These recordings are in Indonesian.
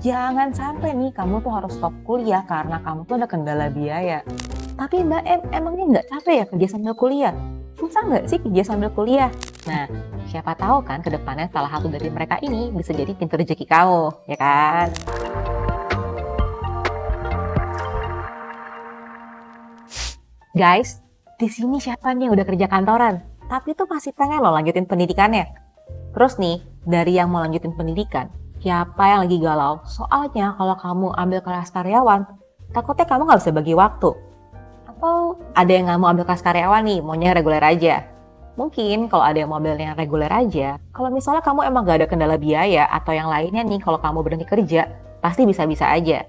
Jangan sampai nih kamu tuh harus stop kuliah karena kamu tuh ada kendala biaya. Tapi Mbak M, emangnya nggak capek ya kerja sambil kuliah? Susah nggak sih kerja sambil kuliah? Nah, siapa tahu kan ke depannya salah satu dari mereka ini bisa jadi pintu rezeki kamu, ya kan? Guys, di sini siapa nih yang udah kerja kantoran, tapi tuh masih pengen loh lanjutin pendidikannya. Terus nih, dari yang mau lanjutin pendidikan, siapa yang lagi galau? Soalnya kalau kamu ambil kelas karyawan, takutnya kamu nggak bisa bagi waktu. Atau ada yang nggak mau ambil kelas karyawan nih, maunya reguler aja. Mungkin kalau ada yang mau ambil yang reguler aja, kalau misalnya kamu emang nggak ada kendala biaya atau yang lainnya nih, kalau kamu berhenti kerja, pasti bisa-bisa aja.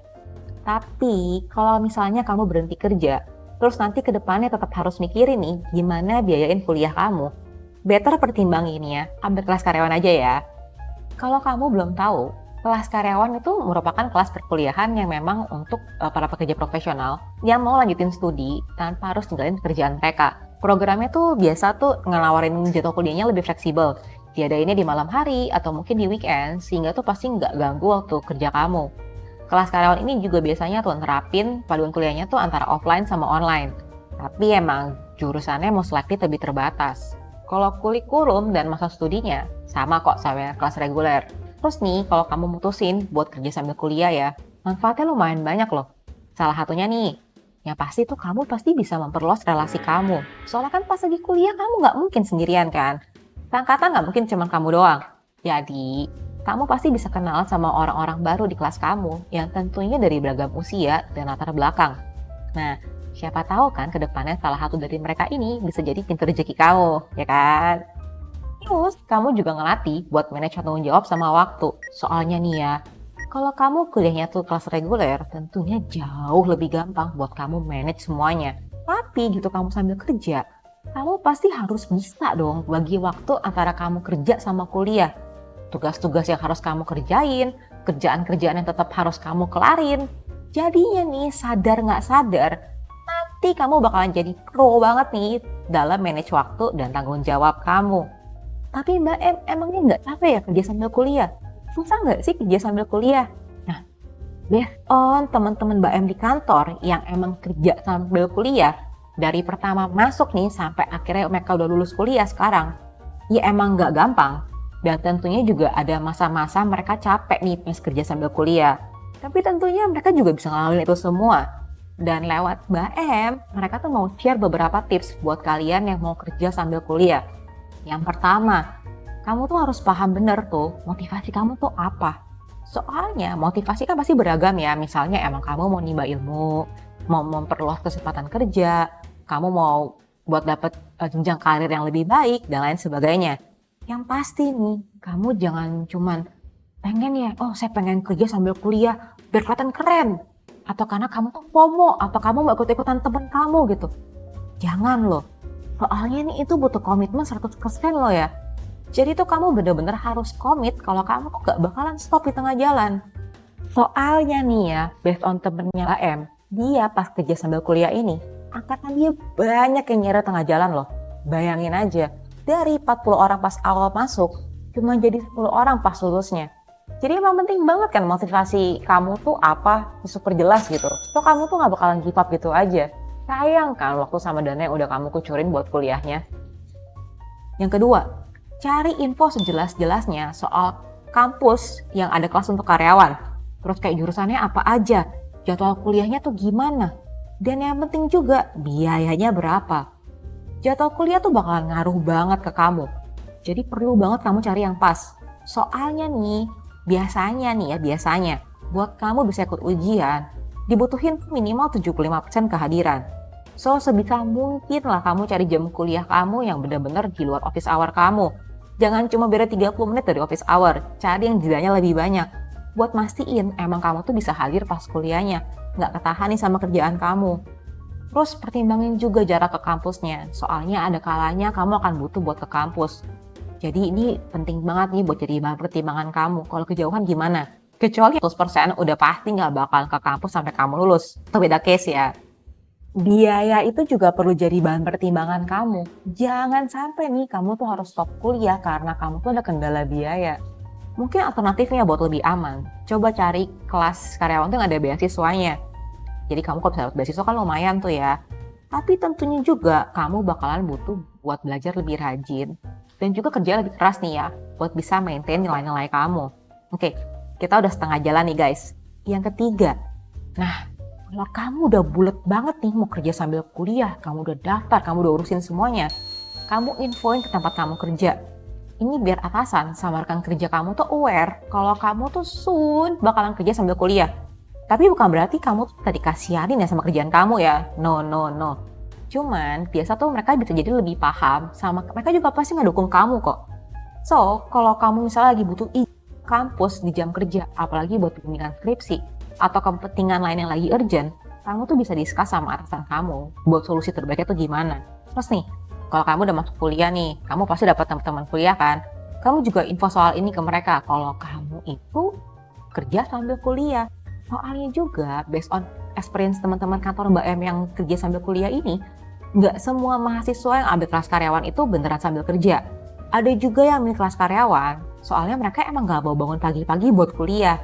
Tapi kalau misalnya kamu berhenti kerja, terus nanti ke depannya tetap harus mikirin nih gimana biayain kuliah kamu. Better pertimbangin ya, ambil kelas karyawan aja ya. Kalau kamu belum tahu, kelas karyawan itu merupakan kelas perkuliahan yang memang untuk para pekerja profesional yang mau lanjutin studi tanpa harus tinggalin pekerjaan mereka. Programnya tuh biasa tuh ngelawarin jadwal kuliahnya lebih fleksibel. Diadainnya di malam hari atau mungkin di weekend sehingga tuh pasti nggak ganggu waktu kerja kamu. Kelas karyawan ini juga biasanya tuh nerapin paduan kuliahnya tuh antara offline sama online. Tapi emang jurusannya most likely lebih terbatas. Kalau kurikulum dan masa studinya sama kok sama kelas reguler. Terus nih, kalau kamu mutusin buat kerja sambil kuliah ya, manfaatnya lumayan banyak loh. Salah satunya nih, yang pasti tuh kamu pasti bisa memperluas relasi kamu. Soalnya kan pas lagi kuliah kamu nggak mungkin sendirian kan. Seangkatan nggak mungkin cuma kamu doang. Jadi, kamu pasti bisa kenal sama orang-orang baru di kelas kamu yang tentunya dari beragam usia dan latar belakang. Nah, siapa tahu kan ke depannya salah satu dari mereka ini bisa jadi pintu rezeki kamu, ya kan? Terus, kamu juga ngelatih buat manage tanggung jawab sama waktu. Soalnya nih ya, kalau kamu kuliahnya tuh kelas reguler, tentunya jauh lebih gampang buat kamu manage semuanya. Tapi gitu kamu sambil kerja, kamu pasti harus bisa dong bagi waktu antara kamu kerja sama kuliah. Tugas-tugas yang harus kamu kerjain, kerjaan-kerjaan yang tetap harus kamu kelarin. Jadinya nih, sadar nggak sadar, nanti kamu bakalan jadi pro banget nih dalam manage waktu dan tanggung jawab kamu. Tapi Mbak M, emangnya nggak capek ya kerja sambil kuliah? Susah nggak sih kerja sambil kuliah? Nah, based on teman-teman Mbak M di kantor yang emang kerja sambil kuliah, dari pertama masuk nih sampai akhirnya mereka udah lulus kuliah sekarang, ya emang nggak gampang. Dan tentunya juga ada masa-masa mereka capek nih pas kerja sambil kuliah. Tapi tentunya mereka juga bisa ngalamin itu semua. Dan lewat Mbak M, mereka tuh mau share beberapa tips buat kalian yang mau kerja sambil kuliah. Yang pertama, kamu tuh harus paham bener tuh motivasi kamu tuh apa. Soalnya motivasi kan pasti beragam ya. Misalnya emang kamu mau nimba ilmu, mau memperluas kesempatan kerja, kamu mau buat dapet jenjang karir yang lebih baik, dan lain sebagainya. Yang pasti nih, kamu jangan cuman pengen ya, oh saya pengen kerja sambil kuliah biar kelihatan keren. Atau karena kamu tuh FOMO, atau kamu mau ikut-ikutan temen kamu gitu. Jangan loh, soalnya nih itu butuh komitmen 100% loh ya. Jadi tuh kamu bener-bener harus komit kalau kamu tuh gak bakalan stop di tengah jalan. Soalnya nih ya, based on temennya AM, dia pas kerja sambil kuliah ini, angkatan dia banyak yang nyeret tengah jalan loh. Bayangin aja, dari 40 orang pas awal masuk, cuma jadi 10 orang pas lulusnya. Jadi emang penting banget kan motivasi kamu tuh apa, super jelas gitu. So kamu tuh gak bakalan give up gitu aja. Sayang kan waktu sama dana yang udah kamu kucurin buat kuliahnya. Yang kedua, cari info sejelas-jelasnya soal kampus yang ada kelas untuk karyawan. Terus kayak jurusannya apa aja, jadwal kuliahnya tuh gimana. Dan yang penting juga, biayanya berapa. Jadwal kuliah tuh bakalan ngaruh banget ke kamu. Jadi perlu banget kamu cari yang pas. Soalnya nih, biasanya, buat kamu bisa ikut ujian, dibutuhin minimal 75% kehadiran. So, sebisa mungkin lah kamu cari jam kuliah kamu yang benar-benar di luar office hour kamu. Jangan cuma beda 30 menit dari office hour, cari yang jedanya lebih banyak. Buat mastiin emang kamu tuh bisa hadir pas kuliahnya, nggak ketahan nih sama kerjaan kamu. Terus pertimbangin juga jarak ke kampusnya, soalnya ada kalanya kamu akan butuh buat ke kampus. Jadi ini penting banget nih buat jadi bahan pertimbangan kamu. Kalau kejauhan gimana? Kecuali 100% udah pasti nggak bakal ke kampus sampai kamu lulus. Itu beda case ya. Biaya itu juga perlu jadi bahan pertimbangan kamu. Jangan sampai nih kamu tuh harus stop kuliah karena kamu tuh ada kendala biaya. Mungkin alternatifnya buat lebih aman, coba cari kelas karyawan tuh yang ada beasiswanya. Jadi kamu kalau bisa dapat beasiswa kan lumayan tuh ya. Tapi tentunya juga kamu bakalan butuh buat belajar lebih rajin. Dan juga kerja lebih keras nih ya, buat bisa maintain nilai-nilai kamu. Oke, kita udah setengah jalan nih guys. Yang ketiga, nah kalau kamu udah bulet banget nih mau kerja sambil kuliah, kamu udah daftar, kamu udah urusin semuanya, kamu infoin ke tempat kamu kerja. Ini biar atasan sama rekan kerja kamu tuh aware kalau kamu tuh soon bakalan kerja sambil kuliah. Tapi bukan berarti kamu tuh tadi kasihanin ya sama kerjaan kamu ya. No. Cuman biasa tuh mereka bisa jadi lebih paham sama mereka juga pasti ngedukung kamu kok. So, kalau kamu misalnya lagi butuh kampus di jam kerja, apalagi buat bimbingan skripsi atau kepentingan lain yang lagi urgent, kamu tuh bisa discuss sama atasan kamu buat solusi terbaiknya tuh gimana. Terus nih, kalau kamu udah masuk kuliah nih, kamu pasti dapat teman-teman kuliah kan? Kamu juga info soal ini ke mereka kalau kamu itu kerja sambil kuliah. Soalnya juga based on experience teman-teman kantor Mbak M yang kerja sambil kuliah ini, nggak semua mahasiswa yang ambil kelas karyawan itu beneran sambil kerja. Ada juga yang ambil kelas karyawan, soalnya mereka emang nggak mau bangun pagi-pagi buat kuliah.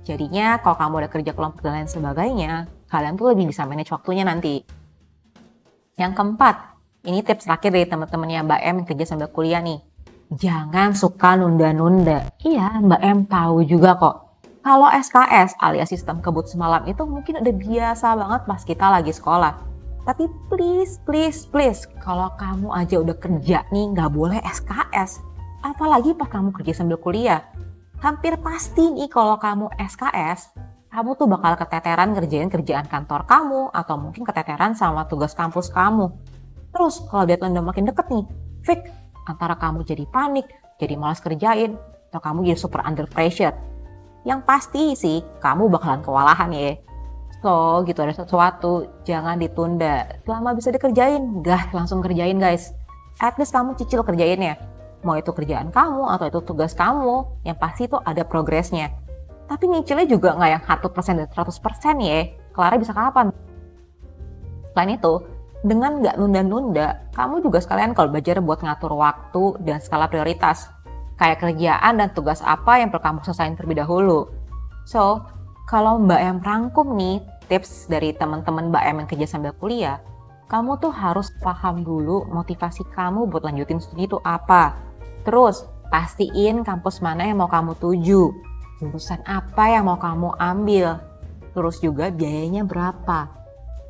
Jadinya kalau kamu udah kerja kelompok dan lain sebagainya, kalian tuh lebih bisa manage waktunya nanti. Yang keempat, ini tips terakhir dari teman-temannya Mbak M yang kerja sambil kuliah nih. Jangan suka nunda-nunda. Iya, Mbak M tahu juga kok. Kalau SKS alias sistem kebut semalam itu mungkin udah biasa banget pas kita lagi sekolah. Tapi please, kalau kamu aja udah kerja nih nggak boleh SKS. Apalagi pas kamu kerja sambil kuliah. Hampir pasti nih kalau kamu SKS, kamu tuh bakal keteteran ngerjain kerjaan kantor kamu atau mungkin keteteran sama tugas kampus kamu. Terus kalau deadline udah makin deket nih, fix antara kamu jadi panik, jadi malas kerjain, atau kamu jadi super under pressure. Yang pasti sih kamu bakalan kewalahan ya. So gitu ada sesuatu, jangan ditunda. Selama bisa dikerjain, gas langsung kerjain guys. At least kamu cicil kerjainnya. Mau itu kerjaan kamu atau itu tugas kamu, yang pasti itu ada progresnya. Tapi nyicilnya juga nggak yang 100% dan 100% ya. Kelarnya bisa kapan? Selain itu, dengan nggak nunda-nunda, kamu juga sekalian kalau belajar buat ngatur waktu dan skala prioritas. Kayak kerjaan dan tugas apa yang perlu kamu selesaiin terlebih dahulu. So, kalau Mbak M rangkum nih tips dari teman-teman Mbak M yang kerja sambil kuliah, kamu tuh harus paham dulu motivasi kamu buat lanjutin studi itu apa. Terus, pastiin kampus mana yang mau kamu tuju, jurusan apa yang mau kamu ambil, terus juga biayanya berapa.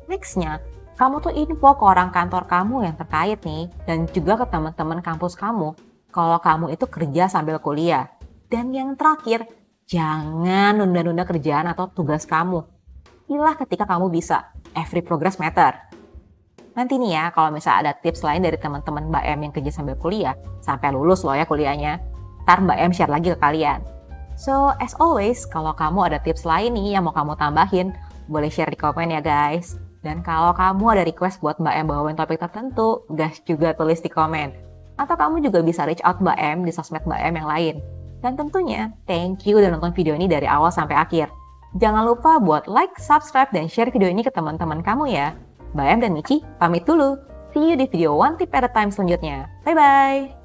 Nextnya, kamu tuh info ke orang kantor kamu yang terkait nih, dan juga ke teman-teman kampus kamu, kalau kamu itu kerja sambil kuliah. Dan yang terakhir, jangan nunda-nunda kerjaan atau tugas kamu. Pilih ketika kamu bisa, every progress matter. Nanti nih ya, kalau misalnya ada tips lain dari teman-teman Mbak M yang kerja sambil kuliah, sampai lulus loh ya kuliahnya, ntar Mbak M share lagi ke kalian. So, as always, kalau kamu ada tips lain nih yang mau kamu tambahin, boleh share di komen ya guys. Dan kalau kamu ada request buat Mbak M bawain topik tertentu, gas juga tulis di komen. Atau kamu juga bisa reach out Mbak M di sosmed Mbak M yang lain. Dan tentunya, thank you udah nonton video ini dari awal sampai akhir. Jangan lupa buat like, subscribe, dan share video ini ke teman-teman kamu ya. Mbak M dan Michi pamit dulu. See you di video One Tip at a Time selanjutnya. Bye-bye!